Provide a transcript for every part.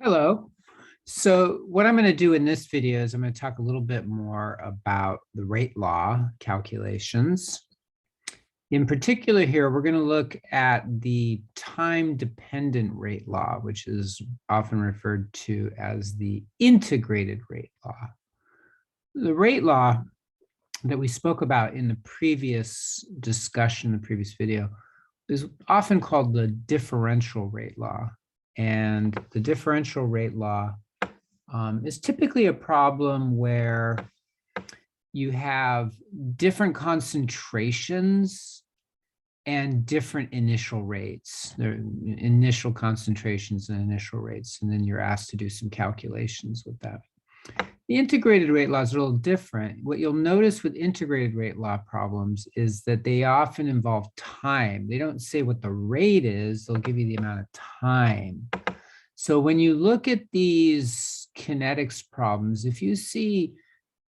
Hello. So what I'm going to do in this video is I'm going to talk a little bit more about the rate law calculations. In particular here, we're going to look at the time-dependent rate law, which is often referred to as the integrated rate law. The rate law that we spoke about in the previous discussion, the previous video, is often called the differential rate law. And the differential rate law is typically a problem where you have different concentrations and different initial rates. There are initial concentrations and initial rates, and then you're asked to do some calculations with that. The integrated rate law is a little different. What you'll notice with integrated rate law problems is that they often involve time. They don't say what the rate is, they'll give you the amount of time. So when you look at these kinetics problems, if you see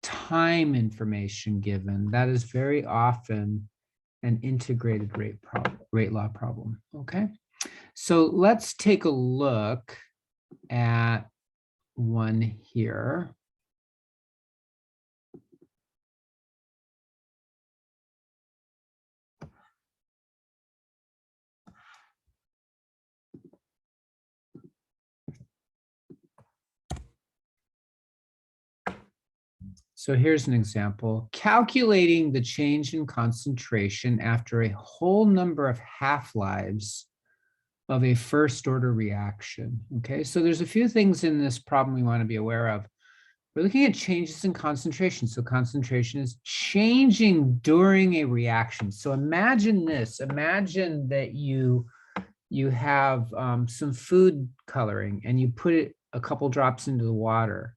time information given, that is very often an integrated rate law problem, okay? So let's take a look at one here. So here's an example. Calculating the change in concentration after a whole number of half-lives of a first-order reaction. Okay, so there's a few things in this problem we want to be aware of. We're looking at changes in concentration. So concentration is changing during a reaction. So imagine this. Imagine that you have some food coloring and you put it a couple drops into the water.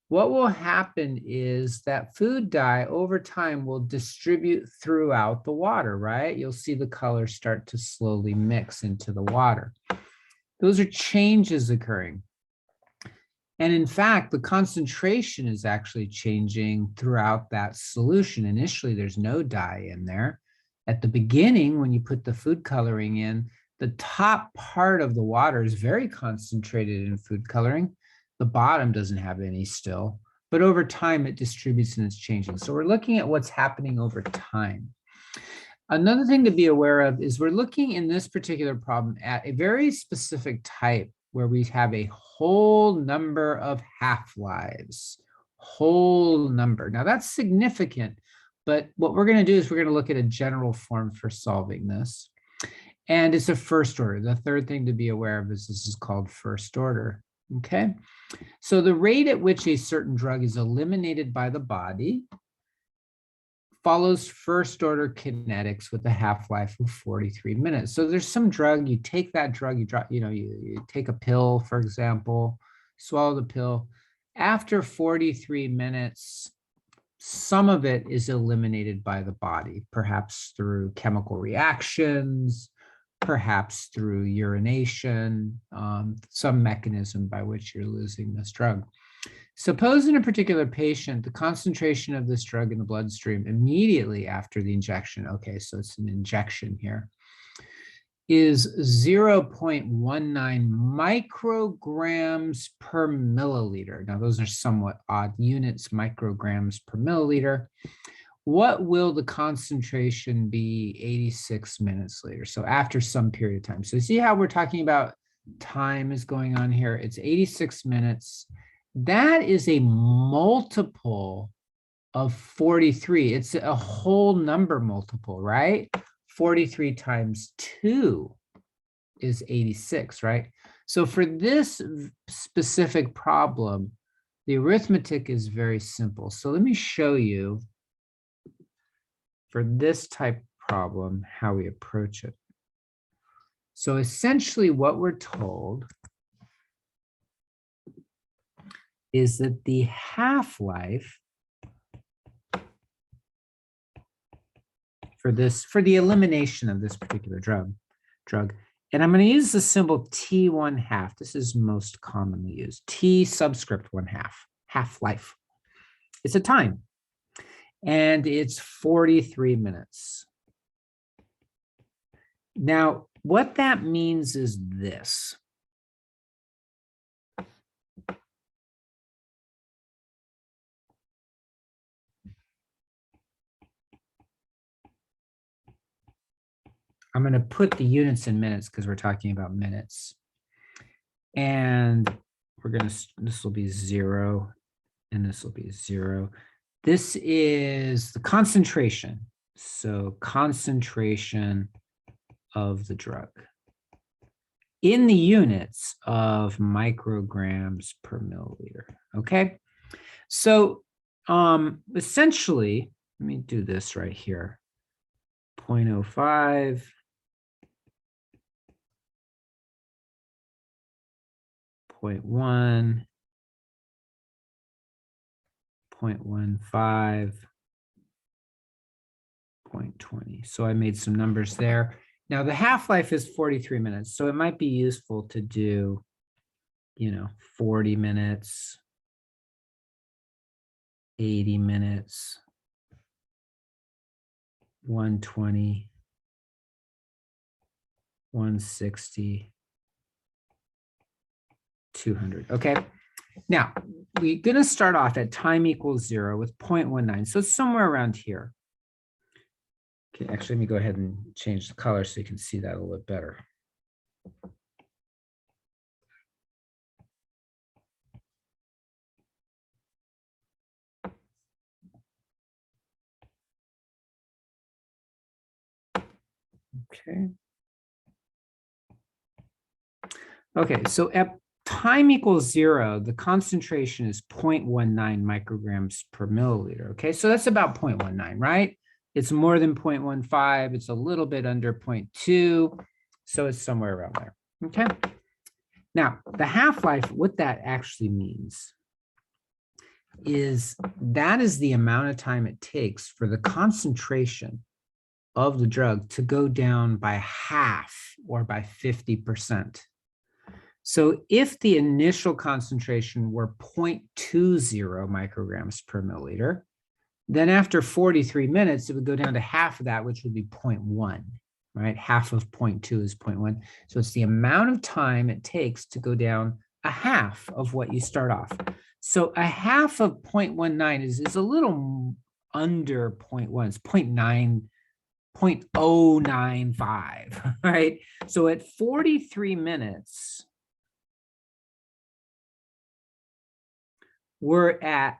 What will happen is that food dye over time will distribute throughout the water, right? You'll see the colors start to slowly mix into the water. Those are changes occurring. And in fact, the concentration is actually changing throughout that solution. Initially, there's no dye in there. At the beginning, when you put the food coloring in, the top part of the water is very concentrated in food coloring. The bottom doesn't have any still, but over time it distributes and it's changing. So we're looking at what's happening over time. Another thing to be aware of is we're looking in this particular problem at a very specific type where we have a whole number of half-lives, whole number. Now that's significant, but what we're going to do is we're going to look at a general form for solving this. And it's a first order. The third thing to be aware of is this is called first order. Okay, so the rate at which a certain drug is eliminated by the body follows first order kinetics with a half-life of 43 minutes. So there's some drug, you take that drug, you take a pill, for example, swallow the pill. After 43 minutes, some of it is eliminated by the body, perhaps through chemical reactions, perhaps through urination, some mechanism by which you're losing this drug. Suppose in a particular patient, the concentration of this drug in the bloodstream immediately after the injection, okay, so it's an injection here, is 0.19 micrograms per milliliter. Now, those are somewhat odd units, micrograms per milliliter. What will the concentration be 86 minutes later? So after some period of time. So see how we're talking about time is going on here? It's 86 minutes. That is a multiple of 43. It's a whole number multiple, right? 43 times 2 is 86, right? So for this specific problem, the arithmetic is very simple. So let me show you for this type of problem how we approach it. So essentially what we're told is that the half-life for the elimination of this particular drug, and I'm going to use the symbol T1/2. This is most commonly used. T subscript 1/2, half-life. It's a time, and it's 43 minutes. Now, what that means is this. I'm going to put the units in minutes because we're talking about minutes. And we're going to, this will be 0 and this will be 0. This is the concentration. So concentration of the drug in the units of micrograms per milliliter. Okay. So essentially, let me do this right here. 0.05. 0.1, 0.15, 0.20. So I made some numbers there. Now the half-life is 43 minutes. So it might be useful to do, 40 minutes, 80 minutes, 120, 160, 200. Okay. Now we're going to start off at time equals 0 with 0.19. So it's somewhere around here. Okay, actually, let me go ahead and change the color so you can see that a little bit better. Okay. Okay, so at time equals 0, the concentration is 0.19 micrograms per milliliter. Okay, so that's about 0.19, right? It's more than 0.15. It's a little bit under 0.2. So it's somewhere around there. Okay. Now, the half-life, what that actually means is that is the amount of time it takes for the concentration of the drug to go down by half or by 50%. So if the initial concentration were 0.20 micrograms per milliliter, then after 43 minutes, it would go down to half of that, which would be 0.1, right? Half of 0.2 is 0.1. So it's the amount of time it takes to go down a half of what you start off. So a half of 0.19 is a little under 0.1. It's 0.095, right? So at 43 minutes, we're at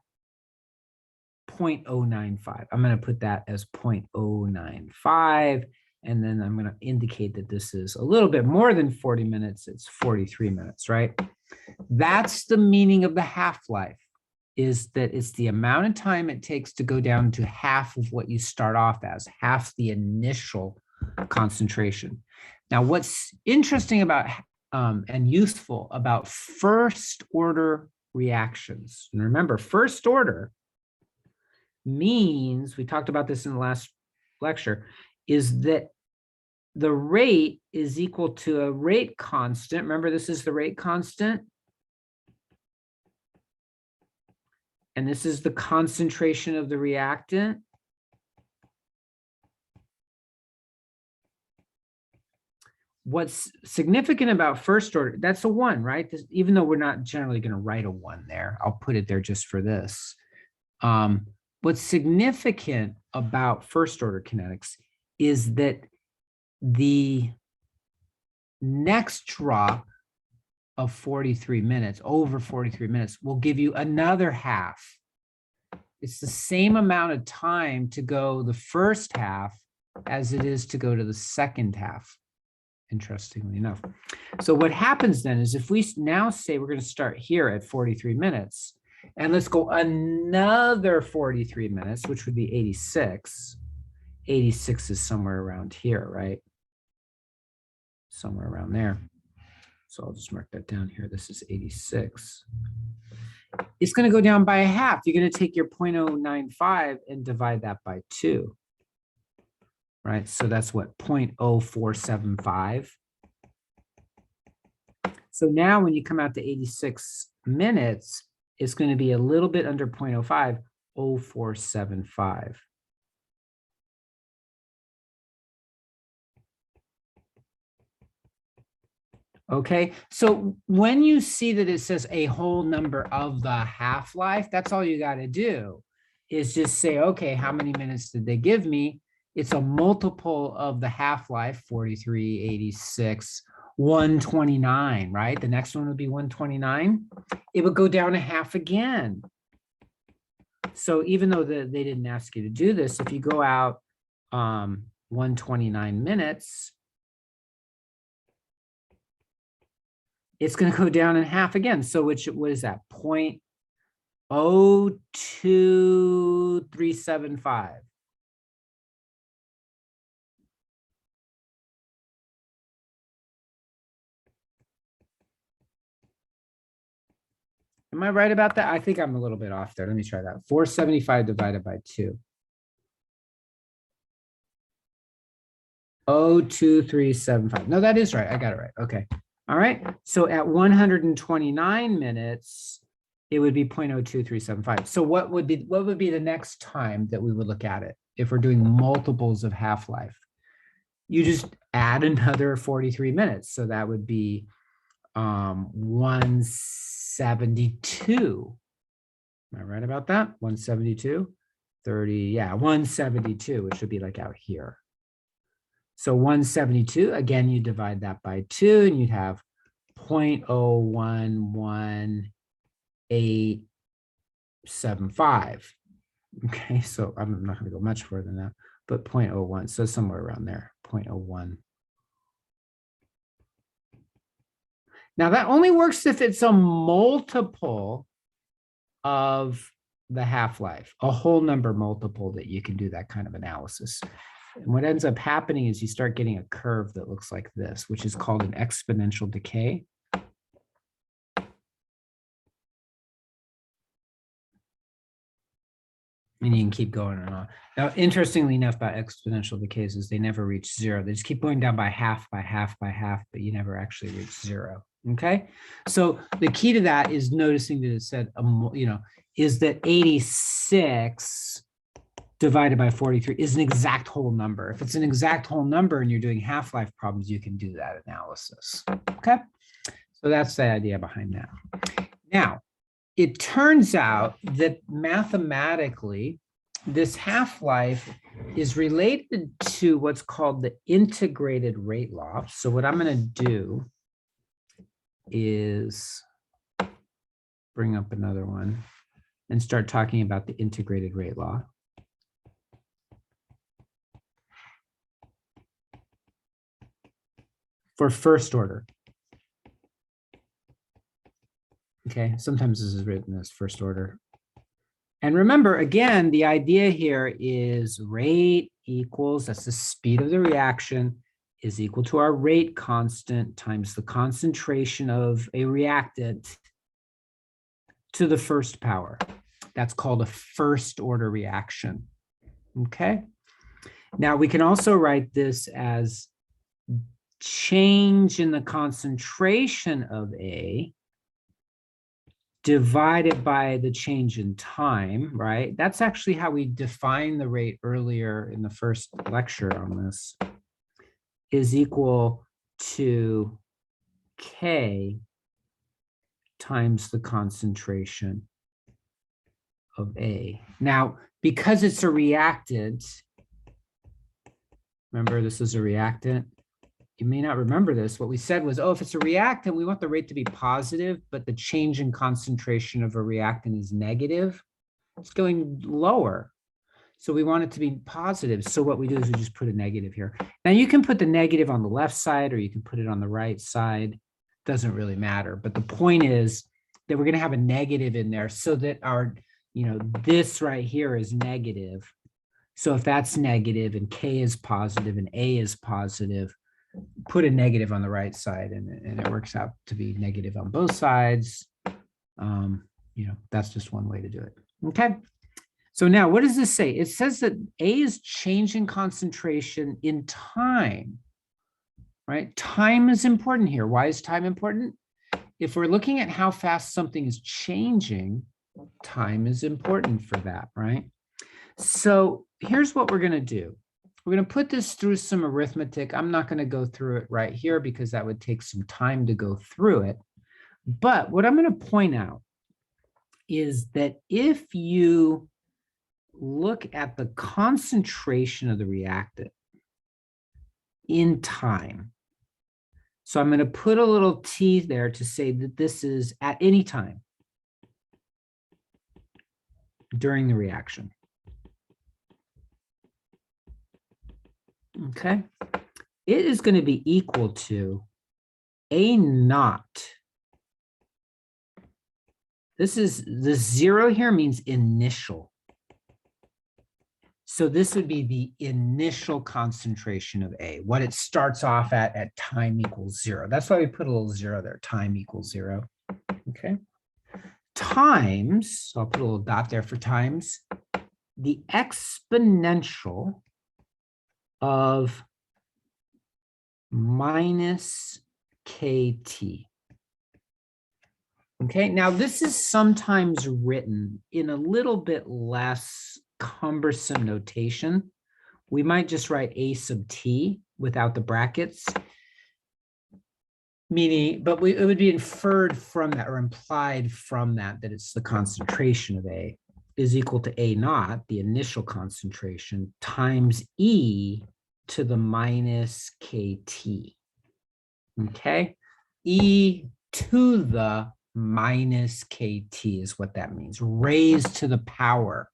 0.095. I'm going to put that as 0.095. And then I'm going to indicate that this is a little bit more than 40 minutes. It's 43 minutes, right? That's the meaning of the half-life, is that it's the amount of time it takes to go down to half of what you start off as, half the initial concentration. Now, what's interesting about and useful about first order reactions, and remember, first order means, we talked about this in the last lecture, is that the rate is equal to a rate constant. Remember, this is the rate constant. And this is the concentration of the reactant. What's significant about first order, that's a 1, right? This, even though we're not generally going to write a 1 there, I'll put it there just for this. What's significant about first order kinetics is that the next drop of 43 minutes, over 43 minutes, will give you another half. It's the same amount of time to go the first half as it is to go to the second half, interestingly enough. So what happens then is if we now say we're going to start here at 43 minutes, and let's go another 43 minutes, which would be 86. 86 is somewhere around here, right? Somewhere around there. So I'll just mark that down here. This is 86. It's going to go down by a half. You're going to take your 0.095 and divide that by 2. Right? So that's what, 0.0475. So now when you come out to 86 minutes, it's going to be a little bit under 0.05, 0.0475. Okay, so when you see that it says a whole number of the half-life, that's all you got to do is just say, okay, how many minutes did they give me? it's a multiple of the half-life, 43, 86, 129, right? The next one would be 129. It would go down a half again. So even though they didn't ask you to do this, if you go out 129 minutes, it's going to go down in half again. So what is that? 0.02375. Am I right about that? I think I'm a little bit off there. Let me try that. 475 divided by 2. 0.2375. No, that is right. I got it right. Okay. All right. So at 129 minutes, it would be 0.02375. So what would be the next time that we would look at it if we're doing multiples of half-life? You just add another 43 minutes. So that would be 172. Am I right about that? 172, 30, yeah, 172, which would be like out here. So 172, again, you divide that by 2, and you'd have 0.01185. Okay, so I'm not going to go much further than that, but 0.01, so somewhere around there, 0.01. Now that only works if it's a multiple of the half-life, a whole number multiple that you can do that kind of analysis. And what ends up happening is you start getting a curve that looks like this, which is called an exponential decay. And you can keep going on. Now, interestingly enough, about exponential decays is they never reach 0. They just keep going down by half, by half, by half, but you never actually reach 0. Okay, so the key to that is noticing that it said, is that 86 divided by 43 is an exact whole number. If it's an exact whole number and you're doing half-life problems, you can do that analysis. Okay, so that's the idea behind that. Now, it turns out that mathematically, this half-life is related to what's called the integrated rate law. So what I'm going to do is bring up another one and start talking about the integrated rate law. For first order. Okay, sometimes this is written as first order. And remember, again, the idea here is rate equals, that's the speed of the reaction, is equal to our rate constant times the concentration of a reactant to the first power. That's called a first order reaction. Okay. Now we can also write this as change in the concentration of A divided by the change in time, right? That's actually how we define the rate earlier in the first lecture on this, is equal to K times the concentration of A. Now, because it's a reactant, remember this is a reactant, you may not remember this. What we said was, if it's a reactant, we want the rate to be positive, but the change in concentration of a reactant is negative. It's going lower. So we want it to be positive. So what we do is we just put a negative here. Now you can put the negative on the left side or you can put it on the right side. Doesn't really matter. But the point is that we're going to have a negative in there so that our, this right here is negative. So if that's negative and K is positive and A is positive, put a negative on the right side and it works out to be negative on both sides. That's just one way to do it. Okay. So now what does this say? It says that A is changing concentration in time, right? Time is important here. Why is time important? If we're looking at how fast something is changing, time is important for that, right? So here's what we're going to do. We're going to put this through some arithmetic. I'm not going to go through it right here because that would take some time to go through it. But what I'm going to point out is that if you look at the concentration of the reactant in time. So I'm going to put a little t there to say that this is at any time during the reaction. Okay. It is going to be equal to A naught. This is the 0 here means initial. So this would be the initial concentration of A, what it starts off at time equals 0. That's why we put a little 0 there, time equals 0. Okay. Times, so I'll put a little dot there for times, the exponential of minus KT. Okay, now this is sometimes written in a little bit less cumbersome notation. We might just write A sub T without the brackets, meaning, but it would be inferred from that or implied from that it's the concentration of A is equal to A naught, the initial concentration, times E to the minus KT. Okay, E to the minus KT is what that means, raised to the power.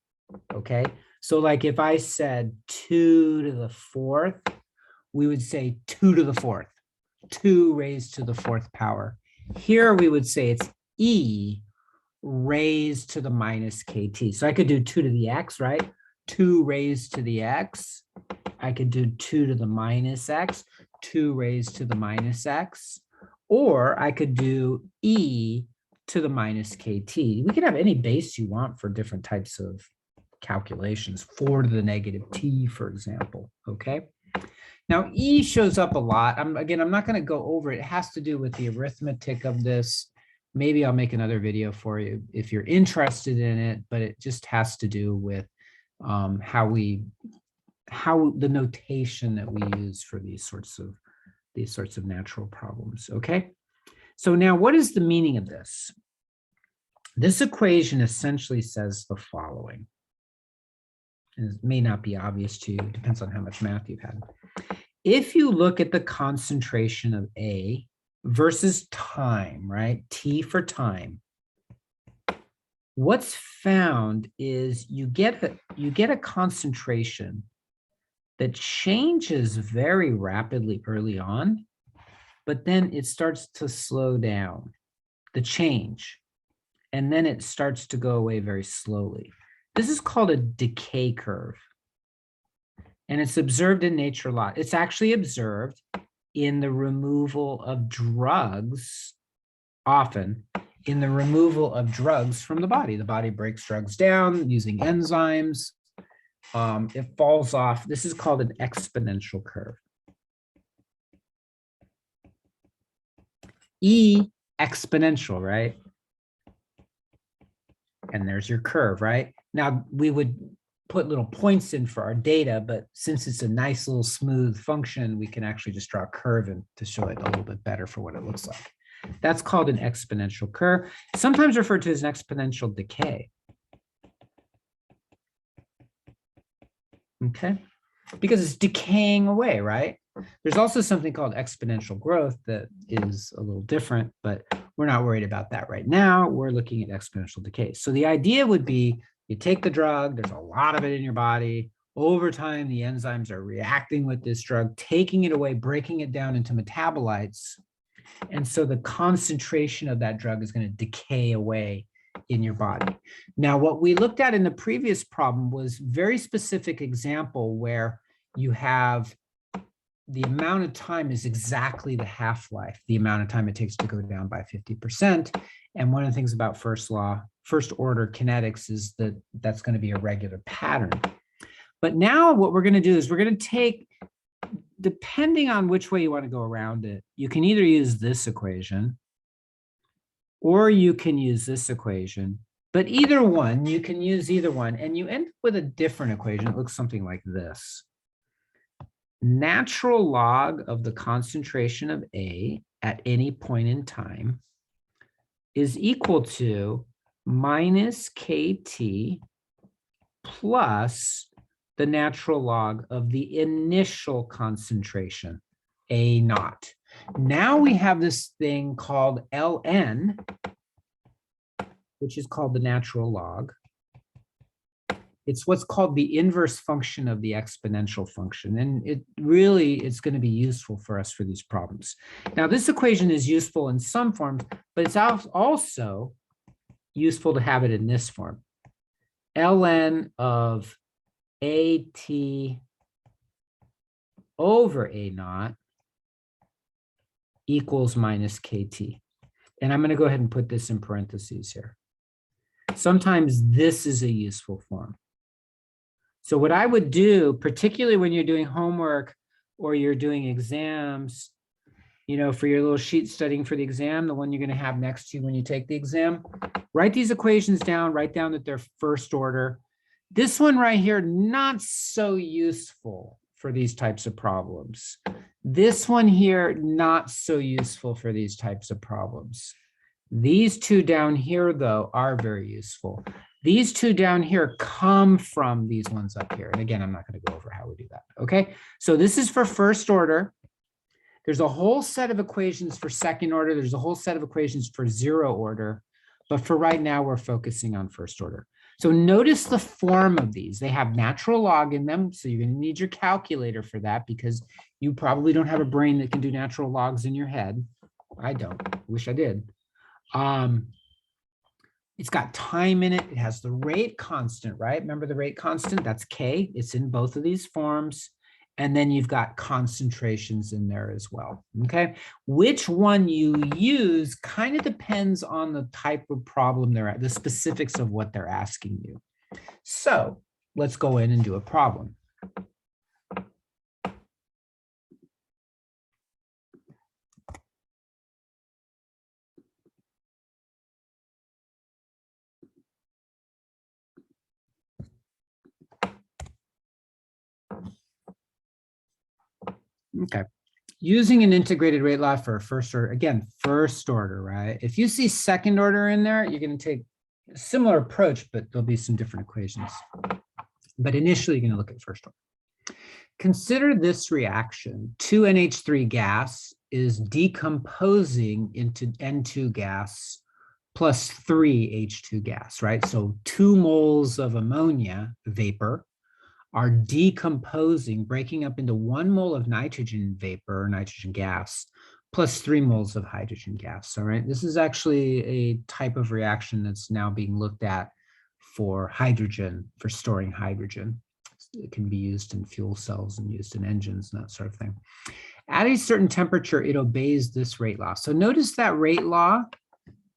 Okay, so like if I said 2 to the 4th, we would say 2 to the 4th, 2 raised to the 4th power. Here we would say it's E raised to the minus KT. So I could do 2 to the X, right? 2 raised to the X. I could do 2 to the minus X, 2 raised to the minus X. Or I could do E to the minus KT. We can have any base you want for different types of calculations, 4 to the negative T, for example, okay? Now, E shows up a lot. Again, I'm not going to go over it. It has to do with the arithmetic of this. Maybe I'll make another video for you if you're interested in it, but it just has to do with how the notation that we use for these sorts of natural problems, okay? So now what is the meaning of this? This equation essentially says the following. And it may not be obvious to you, it depends on how much math you've had. If you look at the concentration of A versus time, right? T for time. What's found is you get a concentration that changes very rapidly early on, but then it starts to slow down, the change, and then it starts to go away very slowly. This is called a decay curve, and it's observed in nature a lot. It's actually observed in the removal of drugs, often in the removal of drugs from the body. The body breaks drugs down using enzymes. It falls off. This is called an exponential curve. E exponential, right? And there's your curve, right? Now we would put little points in for our data, but since it's a nice little smooth function, we can actually just draw a curve in to show it a little bit better for what it looks like. That's called an exponential curve, sometimes referred to as an exponential decay. Okay, because it's decaying away, right? There's also something called exponential growth that is a little different, but we're not worried about that right now. We're looking at exponential decay. So the idea would be you take the drug, there's a lot of it in your body. Over time, the enzymes are reacting with this drug, taking it away, breaking it down into metabolites. And so the concentration of that drug is going to decay away in your body. Now, what we looked at in the previous problem was very specific example where you have the amount of time is exactly the half-life, the amount of time it takes to go down by 50%. And one of the things about first order kinetics is that that's going to be a regular pattern. But now what we're going to do is we're going to take, depending on which way you want to go around it, you can either use this equation or you can use this equation. But either one, you can use either one, and you end up with a different equation. It looks something like this. Natural log of the concentration of A at any point in time is equal to minus KT plus the natural log of the initial concentration, A naught. Now we have this thing called ln, which is called the natural log. It's what's called the inverse function of the exponential function. And it really is going to be useful for us for these problems. Now, this equation is useful in some forms, but it's also useful to have it in this form. Ln of AT over A naught equals minus KT. And I'm going to go ahead and put this in parentheses here. Sometimes this is a useful form. So what I would do, particularly when you're doing homework or you're doing exams, you know, for your little sheet studying for the exam, the one you're going to have next to you when you take the exam, write these equations down, write down that they're first order. This one right here, not so useful for these types of problems. This one here, not so useful for these types of problems. These two down here, though, are very useful. These two down here come from these ones up here. And again, I'm not going to go over how we do that. Okay, so this is for first order. There's a whole set of equations for second order. There's a whole set of equations for zero order. But for right now, we're focusing on first order. So notice the form of these. They have natural log in them. So you're going to need your calculator for that because you probably don't have a brain that can do natural logs in your head. I don't. Wish I did. It's got time in it. It has the rate constant, right? Remember the rate constant? That's K. It's in both of these forms. And then you've got concentrations in there as well, okay? Which one you use kind of depends on the type of problem they're at, the specifics of what they're asking you. So let's go in and do a problem. Okay, using an integrated rate law for a first order, again, first order, right? If you see second order in there, you're going to take a similar approach, but there'll be some different equations. But initially, you're going to look at first order. Consider this reaction. 2NH3 gas is decomposing into N2 gas plus 3H2 gas, right? So 2 moles of ammonia vapor are decomposing, breaking up into 1 mole of nitrogen vapor, or nitrogen gas, plus 3 moles of hydrogen gas, all right? This is actually a type of reaction that's now being looked at for hydrogen, for storing hydrogen. It can be used in fuel cells and used in engines and that sort of thing. At a certain temperature, it obeys this rate law. So notice that rate law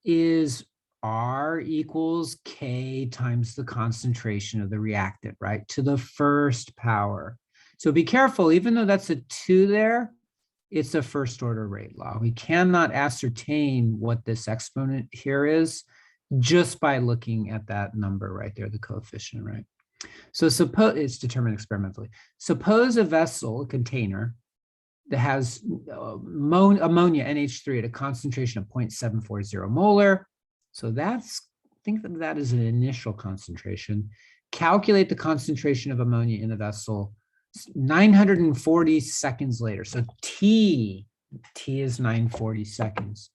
is R equals K times the concentration of the reactant, right? To the first power. So be careful, even though that's a 2 there, it's a first order rate law. We cannot ascertain what this exponent here is just by looking at that number right there, the coefficient, right? So suppose it's determined experimentally. Suppose a vessel, a container, that has ammonia, NH3, at a concentration of 0.740 molar. So think of that as an initial concentration. Calculate the concentration of ammonia in the vessel 940 seconds later. So T is 940 seconds.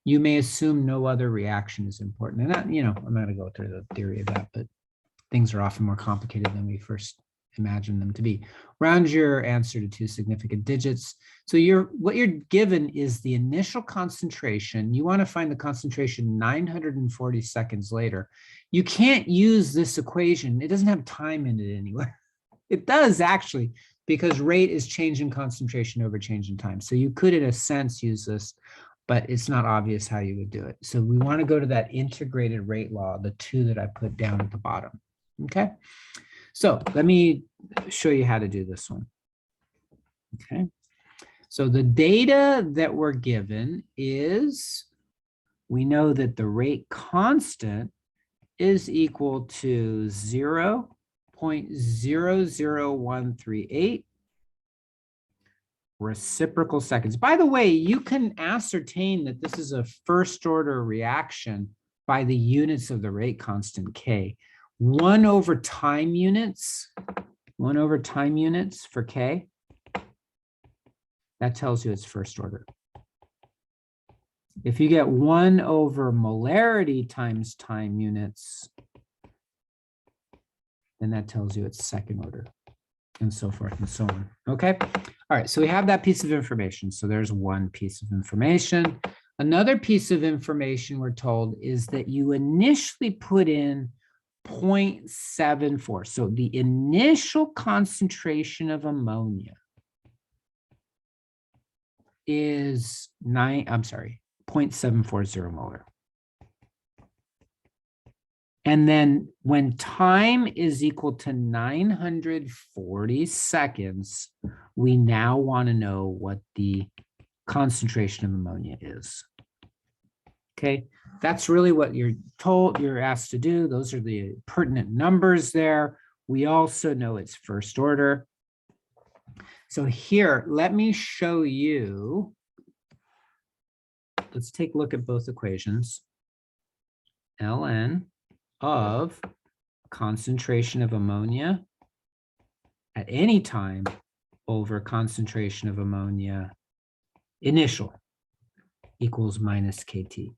You may assume no other reaction is important. And that, you know, I'm not going to go through the theory of that, but things are often more complicated than we first imagine them to be. Round your answer to 2 significant digits. So what you're given is the initial concentration. You want to find the concentration 940 seconds later. You can't use this equation. It doesn't have time in it anywhere. It does actually, because rate is change in concentration over change in time. So you could, in a sense, use this, but it's not obvious how you would do it. So we want to go to that integrated rate law, the 2 that I put down at the bottom. Okay. So let me show you how to do this one. Okay. So the data that we're given is, we know that the rate constant is equal to 0.00138 reciprocal seconds. By the way, you can ascertain that this is a first order reaction by the units of the rate constant K. 1 over time units, 1 over time units for K, that tells you it's first order. If you get 1 over molarity times time units, then that tells you it's second order, and so forth and so on. Okay. All right. So we have that piece of information. So there's one piece of information. Another piece of information we're told is that you initially put in 0.74. So the initial concentration of ammonia is 0.740 molar. And then when time is equal to 940 seconds, we now want to know what the concentration of ammonia is. Okay, that's really what you're asked to do. Those are the pertinent numbers there. We also know it's first order. So here, let me show you. Let's take a look at both equations. ln of concentration of ammonia at any time over concentration of ammonia initial equals minus KT.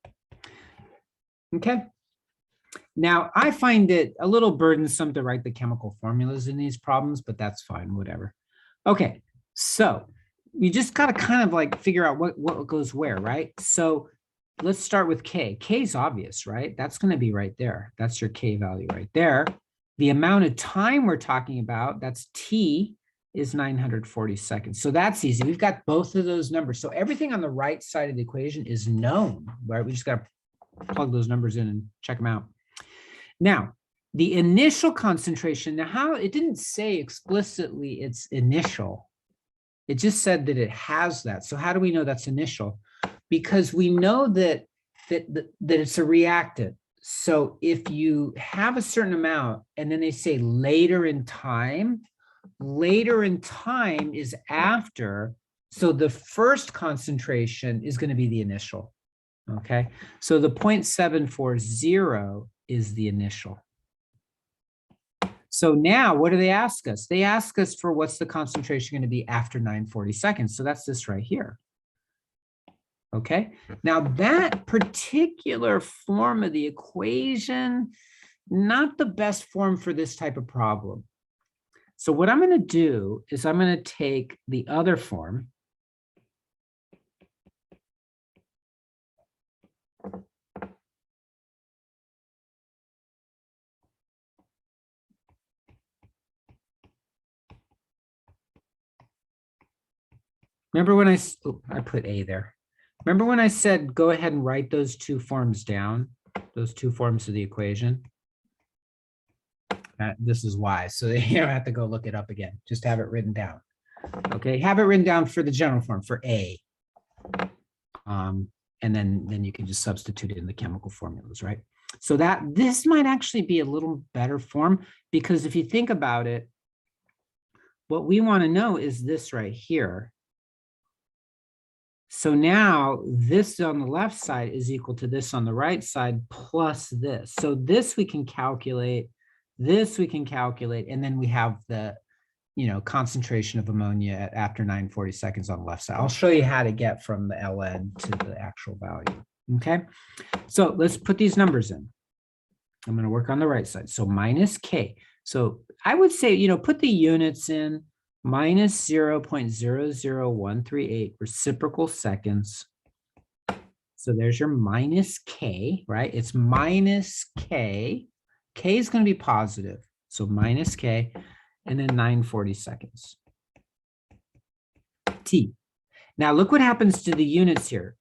Okay. Now, I find it a little burdensome to write the chemical formulas in these problems, but that's fine, whatever. Okay, so you just got to kind of like figure out what goes where, right? So let's start with K. K is obvious, right? That's going to be right there. That's your K value right there. The amount of time we're talking about, that's T, is 940 seconds. So that's easy. We've got both of those numbers. So everything on the right side of the equation is known, right? We just got to plug those numbers in and check them out. Now, the initial concentration, now how it didn't say explicitly it's initial. It just said that it has that. So how do we know that's initial? Because we know that it's a reactant. So if you have a certain amount and then they say later in time is after. So the first concentration is going to be the initial. Okay. So the 0.740 is the initial. So now what do they ask us? They ask us for what's the concentration going to be after 940 seconds. So that's this right here. Okay, now that particular form of the equation, not the best form for this type of problem. So what I'm going to do is I'm going to take the other form. Remember when I put A there. Remember when I said, go ahead and write those two forms down, those two forms of the equation? This is why. So you don't have to go look it up again. Just have it written down. Okay, have it written down for the general form, for A. And then you can just substitute it in the chemical formulas, right? So this might actually be a little better form, because if you think about it, what we want to know is this right here. So now this on the left side is equal to this on the right side plus this. So this we can calculate, this we can calculate, and then we have the, concentration of ammonia after 940 seconds on the left side. I'll show you how to get from the ln to the actual value. Okay, so let's put these numbers in. I'm going to work on the right side. So minus K. So I would say, put the units in. Minus 0.00138 reciprocal seconds. So there's your minus K, right? It's minus K. K is going to be positive. So minus K, and then 940 seconds. T. Now look what happens to the units here.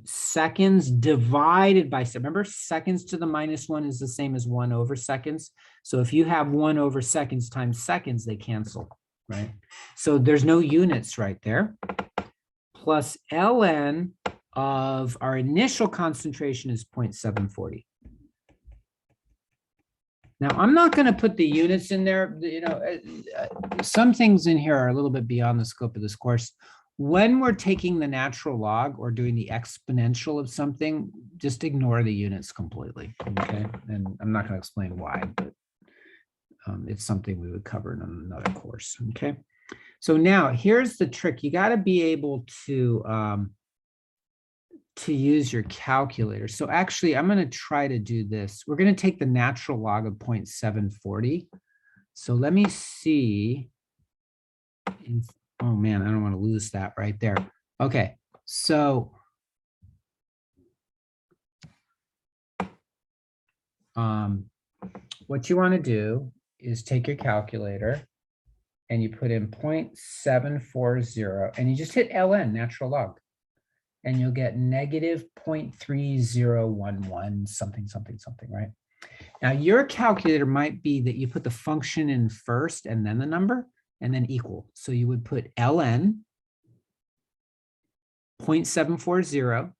Seconds divided by, remember, seconds to the -1 is the same as 1 over seconds. So if you have 1 over seconds times seconds, they cancel. Right? So there's no units right there. Plus ln of our initial concentration is 0.740. Now, I'm not going to put the units in there. Some things in here are a little bit beyond the scope of this course. When we're taking the natural log or doing the exponential of something, just ignore the units completely. Okay. And I'm not going to explain why, but it's something we would cover in another course, okay? So now here's the trick. You got to be able to use your calculator. So actually, I'm going to try to do this. We're going to take the natural log of 0.740. So let me see. Oh man, I don't want to lose that right there. Okay, so what you want to do is take your calculator and you put in 0.740 and you just hit ln, natural log, and you'll get negative 0.3011 something, something, something, right? Now your calculator might be that you put the function in first and then the number and then equal. So you would put ln 0.740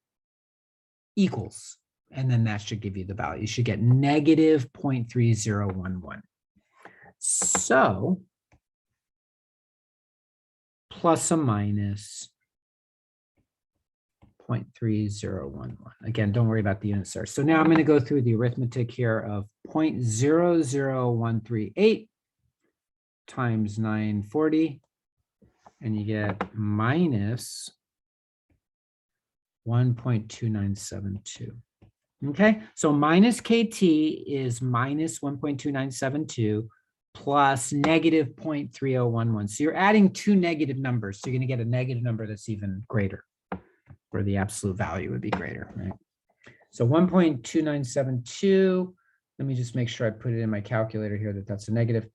equals, and then that should give you the value. You should get negative 0.3011. So plus or minus 0.3011. Again, don't worry about the units there. So now I'm going to go through the arithmetic here of 0.00138 times 940, and you get minus 1.2972. Okay, so minus KT is minus 1.2972 plus negative 0.3011. So you're adding two negative numbers. So you're going to get a negative number that's even greater, where the absolute value would be greater, right? So 1.2972, let me just make sure I put it in my calculator here that that's a negative,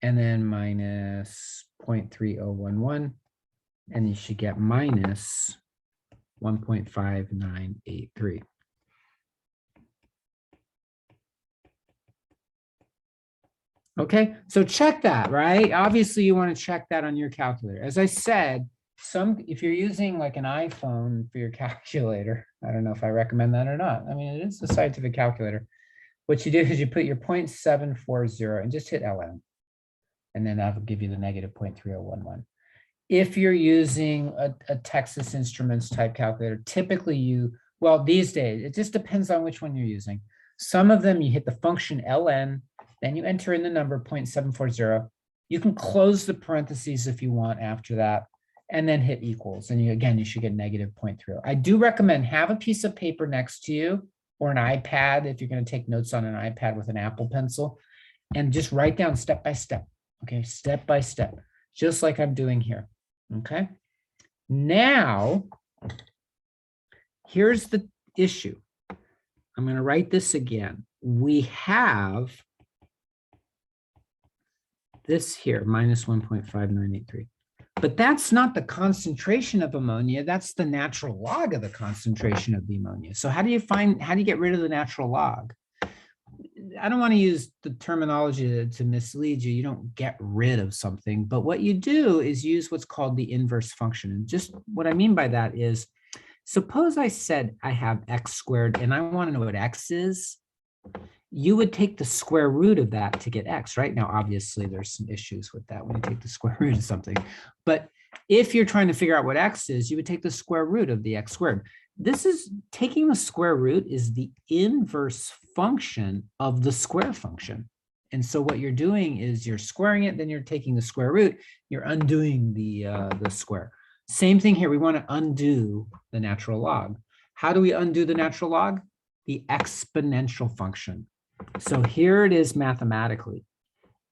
and then minus 0.3011, and you should get minus 1.5983. Okay, so check that, right? Obviously, you want to check that on your calculator. As I said, if you're using like an iPhone for your calculator, I don't know if I recommend that or not. I mean, it is a scientific calculator. What you do is you put your 0.740 and just hit ln, and then that'll give you the negative 0.3011. If you're using a Texas Instruments type calculator, typically well, these days, it just depends on which one you're using. Some of them, you hit the function ln, then you enter in the number 0.740. You can close the parentheses if you want after that, and then hit equals. And again, you should get negative 0.30. I do recommend have a piece of paper next to you or an iPad if you're going to take notes on an iPad with an Apple Pencil, and just write down step by step, okay? Step by step, just like I'm doing here, okay? Now, here's the issue. I'm going to write this again. We have this here, minus 1.5983. But that's not the concentration of ammonia. That's the natural log of the concentration of the ammonia. So how do you get rid of the natural log? I don't want to use the terminology to mislead you. You don't get rid of something, but what you do is use what's called the inverse function. And just what I mean by that is, suppose I said I have x squared and I want to know what x is. You would take the square root of that to get x, right? Now, obviously, there's some issues with that when you take the square root of something. But if you're trying to figure out what x is, you would take the square root of the x squared. This is taking the square root is the inverse function of the square function. And so what you're doing is you're squaring it, then you're taking the square root, you're undoing the square. Same thing here. We want to undo the natural log. How do we undo the natural log? The exponential function. So here it is mathematically.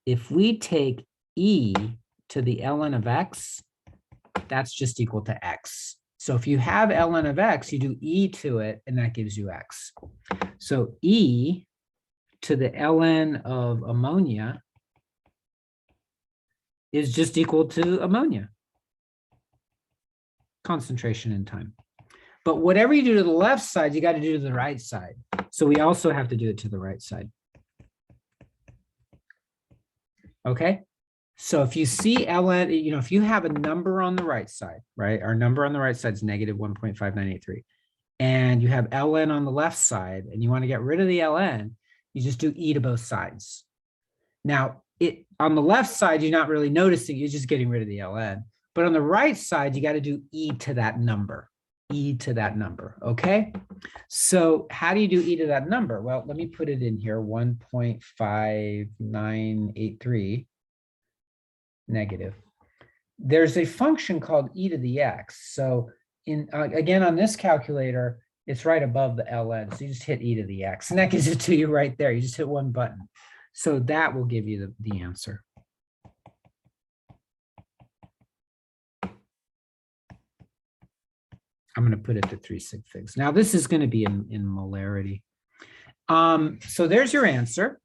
If we take e to the ln of x, that's just equal to x. So if you have ln of x, you do e to it, and that gives you x. So e to the ln of ammonia is just equal to ammonia, concentration in time. But whatever you do to the left side, you got to do to the right side. So we also have to do it to the right side. Okay. So if you see ln, if you have a number on the right side, right? Our number on the right side is negative 1.5983. And you have ln on the left side, and you want to get rid of the ln, you just do e to both sides. Now, on the left side, you're not really noticing, you're just getting rid of the ln. But on the right side, you got to do e to that number. E to that number, okay? So how do you do e to that number? Well, let me put it in here, 1.5983 negative. There's a function called e to the x. So again, on this calculator, it's right above the ln. So you just hit e to the x, and that gives it to you right there. You just hit one button. So that will give you the answer. I'm going to put it to 3 sig figs. Now, this is going to be in molarity. So there's your answer.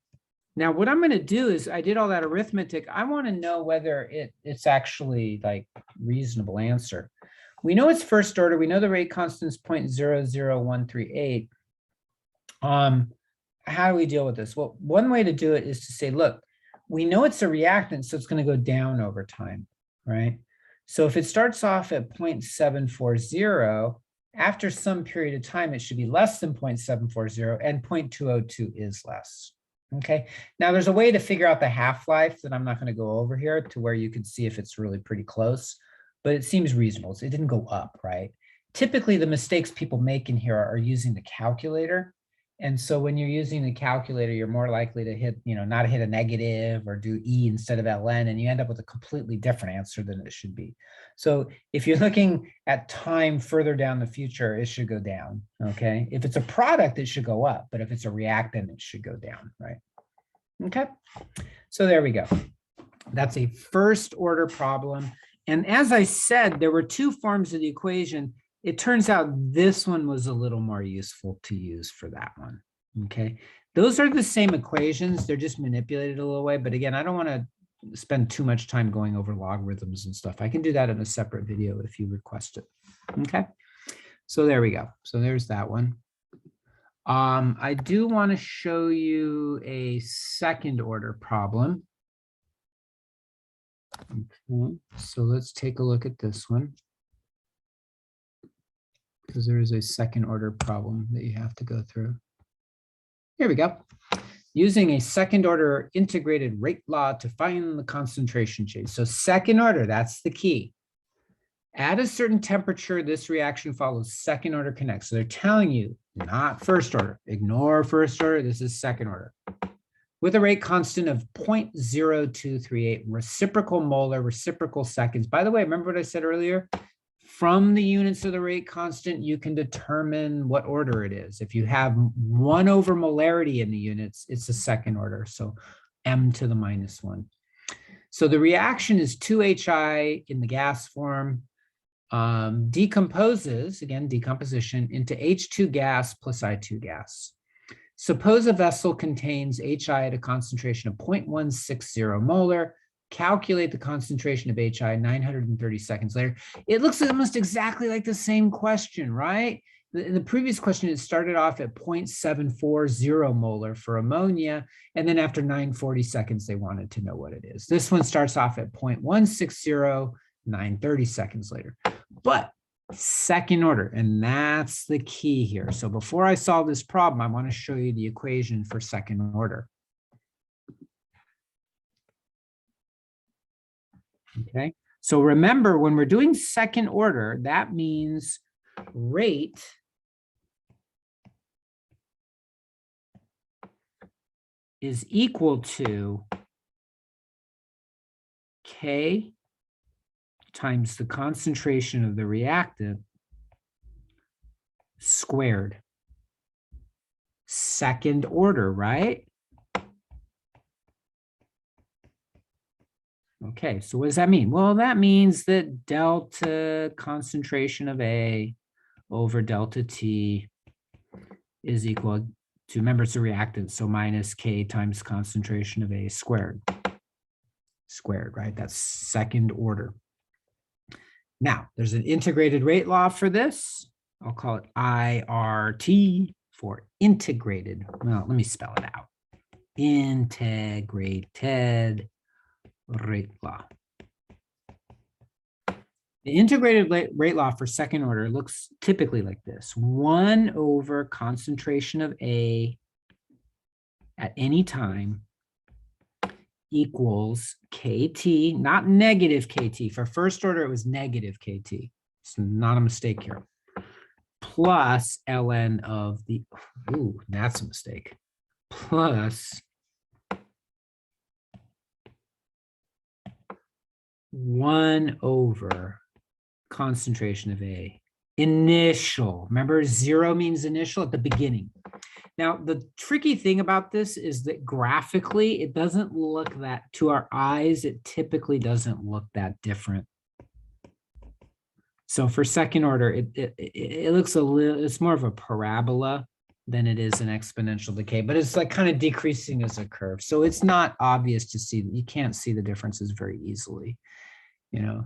Now, what I'm going to do is I did all that arithmetic. I want to know whether it's actually like reasonable answer. We know it's first order. We know the rate constant is 0.00138. How do we deal with this? Well, one way to do it is to say, look, we know it's a reactant, so it's going to go down over time, right? So if it starts off at 0.740, after some period of time, it should be less than 0.740, and 0.202 is less. Okay, now there's a way to figure out the half-life that I'm not going to go over here to where you can see if it's really pretty close, but it seems reasonable. So it didn't go up, right? Typically, the mistakes people make in here are using the calculator. And so when you're using the calculator, you're more likely to hit, not hit a negative or do E instead of ln, and you end up with a completely different answer than it should be. So if you're looking at time further down the future, it should go down, okay? If it's a product, it should go up, but if it's a reactant, it should go down, right? Okay, so there we go. That's a first order problem. And as I said, there were two forms of the equation. It turns out this one was a little more useful to use for that one, okay? Those are the same equations. They're just manipulated a little way. But again, I don't want to spend too much time going over logarithms and stuff. I can do that in a separate video if you request it, okay? So there we go. So there's that one. I do want to show you a second order problem. Okay, so let's take a look at this one, because there is a second order problem that you have to go through. Here we go. Using a second order integrated rate law to find the concentration change. So second order, that's the key. At a certain temperature, this reaction follows second order kinetics. So they're telling you not first order. Ignore first order. This is second order. With a rate constant of 0.0238 reciprocal molar, reciprocal seconds. By the way, remember what I said earlier? From the units of the rate constant, you can determine what order it is. If you have 1 over molarity in the units, it's a second order. So m to the minus 1. So the reaction is 2HI in the gas form, decomposes, again, decomposition, into H2 gas plus I2 gas. Suppose a vessel contains HI at a concentration of 0.160 molar. Calculate the concentration of HI 930 seconds later. It looks almost exactly like the same question, right? In the previous question, it started off at 0.740 molar for ammonia, and then after 940 seconds, they wanted to know what it is. This one starts off at 0.160, 930 seconds later. But second order, and that's the key here. So before I solve this problem, I want to show you the equation for second order. Okay, so remember, when we're doing second order, that means rate is equal to K times the concentration of the reactant squared. Second order, right? Okay, so what does that mean? Well, that means that delta concentration of A over delta T is equal to, remember, it's a reactant, so minus K times concentration of A squared. Squared, right? That's second order. Now, there's an integrated rate law for this. I'll call it IRT for integrated. Well, let me spell it out. Integrated rate law. The integrated rate law for second order looks typically like this. 1 over concentration of A at any time equals KT, not negative KT. For first order, it was negative KT. It's not a mistake here. plus ln of the, ooh, that's a mistake, plus 1 over concentration of A. Initial, remember 0 means initial at the beginning. Now, the tricky thing about this is that graphically, it doesn't look that, to our eyes, it typically doesn't look that different. So for second order, it looks a little, it's more of a parabola than it is an exponential decay, but it's like kind of decreasing as a curve. So it's not obvious to see, you can't see the differences very easily, you know.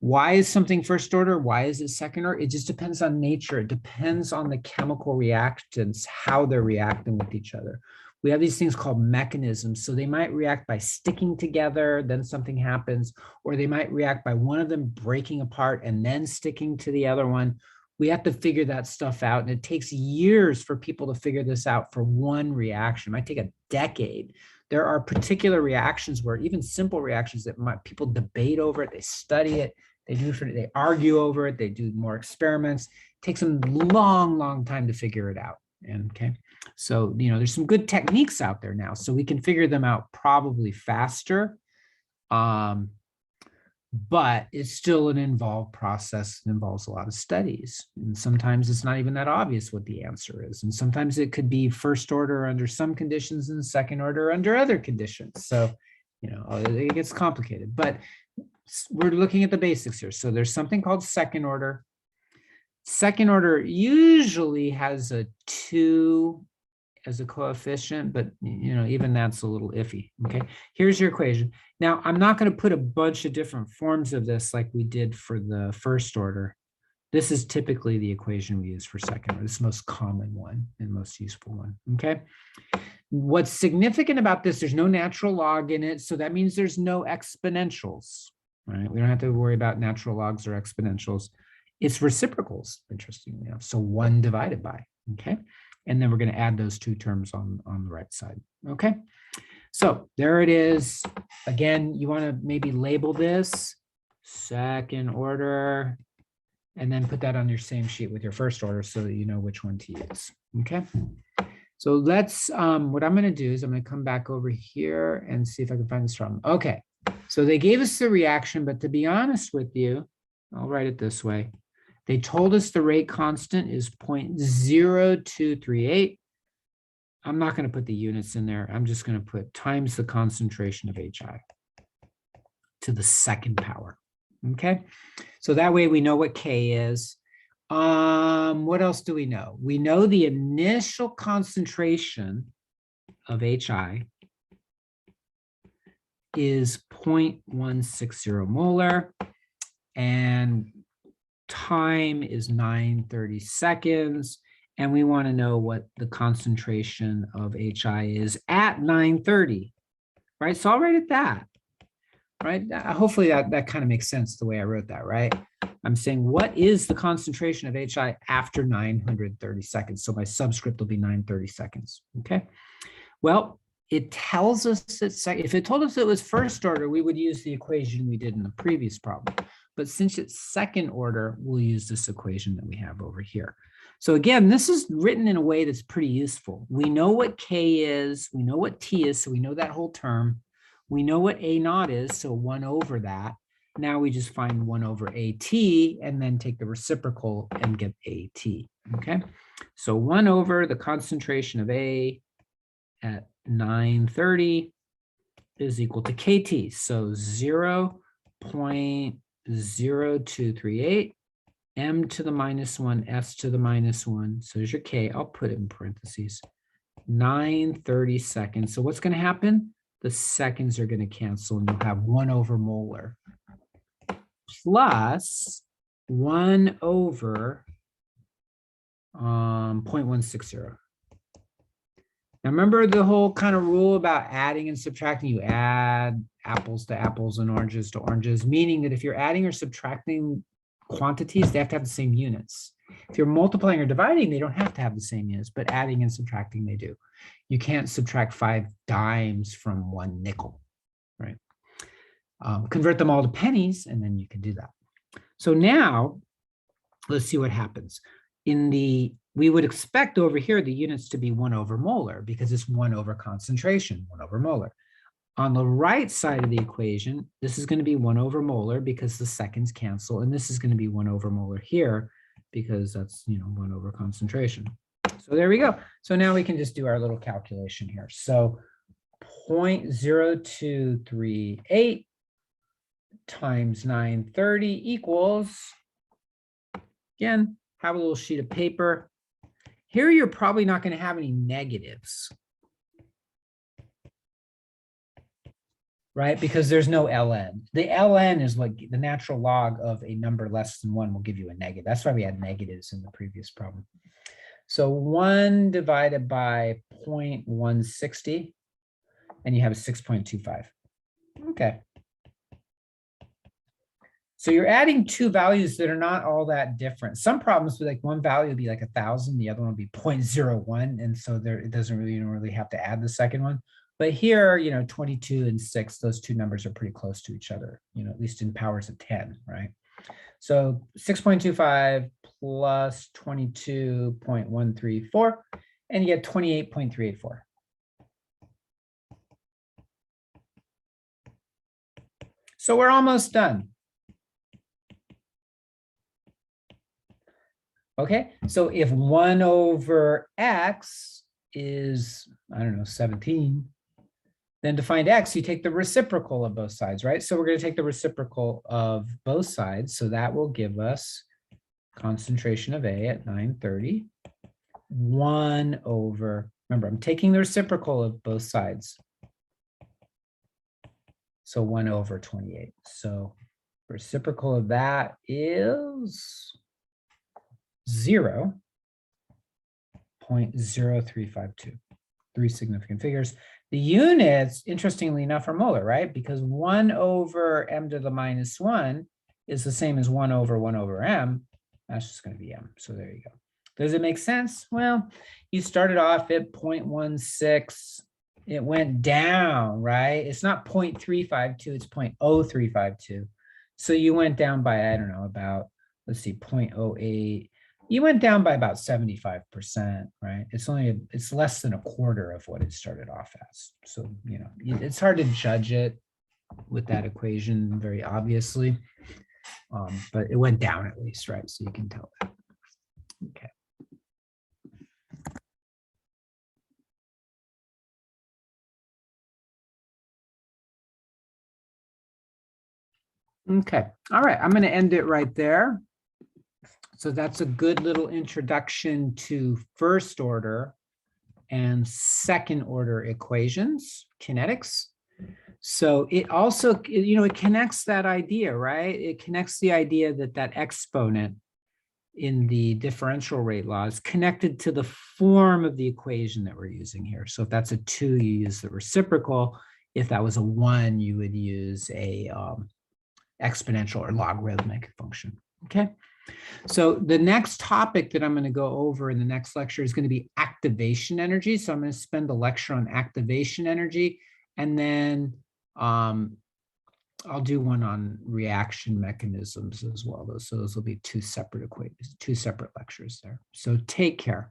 Why is something first order? Why is it second order? It just depends on nature. It depends on the chemical reactants, how they're reacting with each other. We have these things called mechanisms. So they might react by sticking together, then something happens, or they might react by one of them breaking apart and then sticking to the other one. We have to figure that stuff out. And it takes years for people to figure this out for one reaction. It might take a decade. There are particular reactions where even simple reactions that people debate over it, they study it, they argue over it, they do more experiments. It takes them long time to figure it out. And okay, so you know, there's some good techniques out there now, so we can figure them out probably faster. But it's still an involved process. It involves a lot of studies. And sometimes it's not even that obvious what the answer is. And sometimes it could be first order under some conditions and second order under other conditions. So, you know, it gets complicated, but we're looking at the basics here. So there's something called second order. Second order usually has a 2 as a coefficient, but you know, even that's a little iffy. Okay, here's your equation. Now, I'm not going to put a bunch of different forms of this like we did for the first order. This is typically the equation we use for second order. This is the most common one and most useful one. Okay. What's significant about this, there's no natural log in it. So that means there's no exponentials, right? We don't have to worry about natural logs or exponentials. It's reciprocals, interestingly enough. So 1 divided by, okay? And then we're going to add those 2 terms on the right side, okay? So there it is. Again, you want to maybe label this second order and then put that on your same sheet with your first order so that you know which one to use, okay? So let's, what I'm going to do is I'm going to come back over here and see if I can find this problem. Okay, so they gave us the reaction, but to be honest with you, I'll write it this way. They told us the rate constant is 0.0238. I'm not going to put the units in there. I'm just going to put times the concentration of HI to the second power. Okay, so that way we know what K is. What else do we know? We know the initial concentration of HI is 0.160 molar, and time is 930 seconds. And we want to know what the concentration of HI is at 930, right? So I'll write it that, right? Hopefully that kind of makes sense the way I wrote that, right? I'm saying, what is the concentration of HI after 930 seconds? So my subscript will be 930 seconds, okay? Well, it tells us that if it told us it was first order, we would use the equation we did in the previous problem. But since it's second order, we'll use this equation that we have over here. So again, this is written in a way that's pretty useful. We know what K is, we know what T is, so we know that whole term. We know what A naught is, so 1 over that. Now we just find 1 over AT and then take the reciprocal and get AT, okay? So 1 over the concentration of A at 930 is equal to KT. So 0.0238, M to the minus 1, S to the minus 1. So there's your K. I'll put it in parentheses. 930 seconds. So what's going to happen? The seconds are going to cancel and you'll have 1 over molar plus 1 over 0.160. Now remember the whole kind of rule about adding and subtracting. You add apples to apples and oranges to oranges, meaning that if you're adding or subtracting quantities, they have to have the same units. If you're multiplying or dividing, they don't have to have the same units, but adding and subtracting, they do. You can't subtract 5 dimes from 1 nickel, right? Convert them all to pennies, and then you can do that. So now let's see what happens. We would expect over here the units to be 1 over molar because it's 1 over concentration, 1 over molar. On the right side of the equation, this is going to be 1 over molar because the seconds cancel, and this is going to be 1 over molar here because that's 1 over concentration. So there we go. So now we can just do our little calculation here. So 0.0238 times 930 equals, again, have a little sheet of paper. Here you're probably not going to have any negatives, right? Because there's no ln. The ln is like the natural log of a number less than 1 will give you a negative. That's why we had negatives in the previous problem. So 1 divided by 0.160, and you have a 6.25. Okay. So you're adding two values that are not all that different. Some problems with like one value would be like 1,000, the other one would be 0.01, and so there it doesn't really, you don't really have to add the second one. But here, 22 and 6, those two numbers are pretty close to each other, at least in powers of 10, right? So 6.25 plus 22.134, and you get 28.384. So we're almost done. Okay, so if 1 over x is, I don't know, 17, then to find x, you take the reciprocal of both sides, right? So we're going to take the reciprocal of both sides. So that will give us concentration of A at 930, 1 over, remember, I'm taking the reciprocal of both sides. So 1 over 28. So reciprocal of that is 0.0352, 3 significant figures. The units, interestingly enough, are molar, right? Because 1 over m to the minus 1 is the same as 1 over m. That's just going to be m. So there you go. Does it make sense? Well, you started off at 0.16. It went down, right? It's not 0.352, it's 0.0352. So you went down by, I don't know, about, let's see, 0.08. You went down by about 75%, right? It's less than a quarter of what it started off as. So, it's hard to judge it with that equation very obviously, but it went down at least, right? So you can tell that. Okay. Okay, all right, I'm going to end it right there. So that's a good little introduction to first order and second order equations, kinetics. So it also, it connects that idea, right? It connects the idea that exponent in the differential rate law is connected to the form of the equation that we're using here. So if that's a 2, you use the reciprocal. If that was a 1, you would use a exponential or logarithmic function, okay? So the next topic that I'm going to go over in the next lecture is going to be activation energy. So I'm going to spend a lecture on activation energy, and then I'll do one on reaction mechanisms as well. So those will be two separate equations, two separate lectures there. So take care.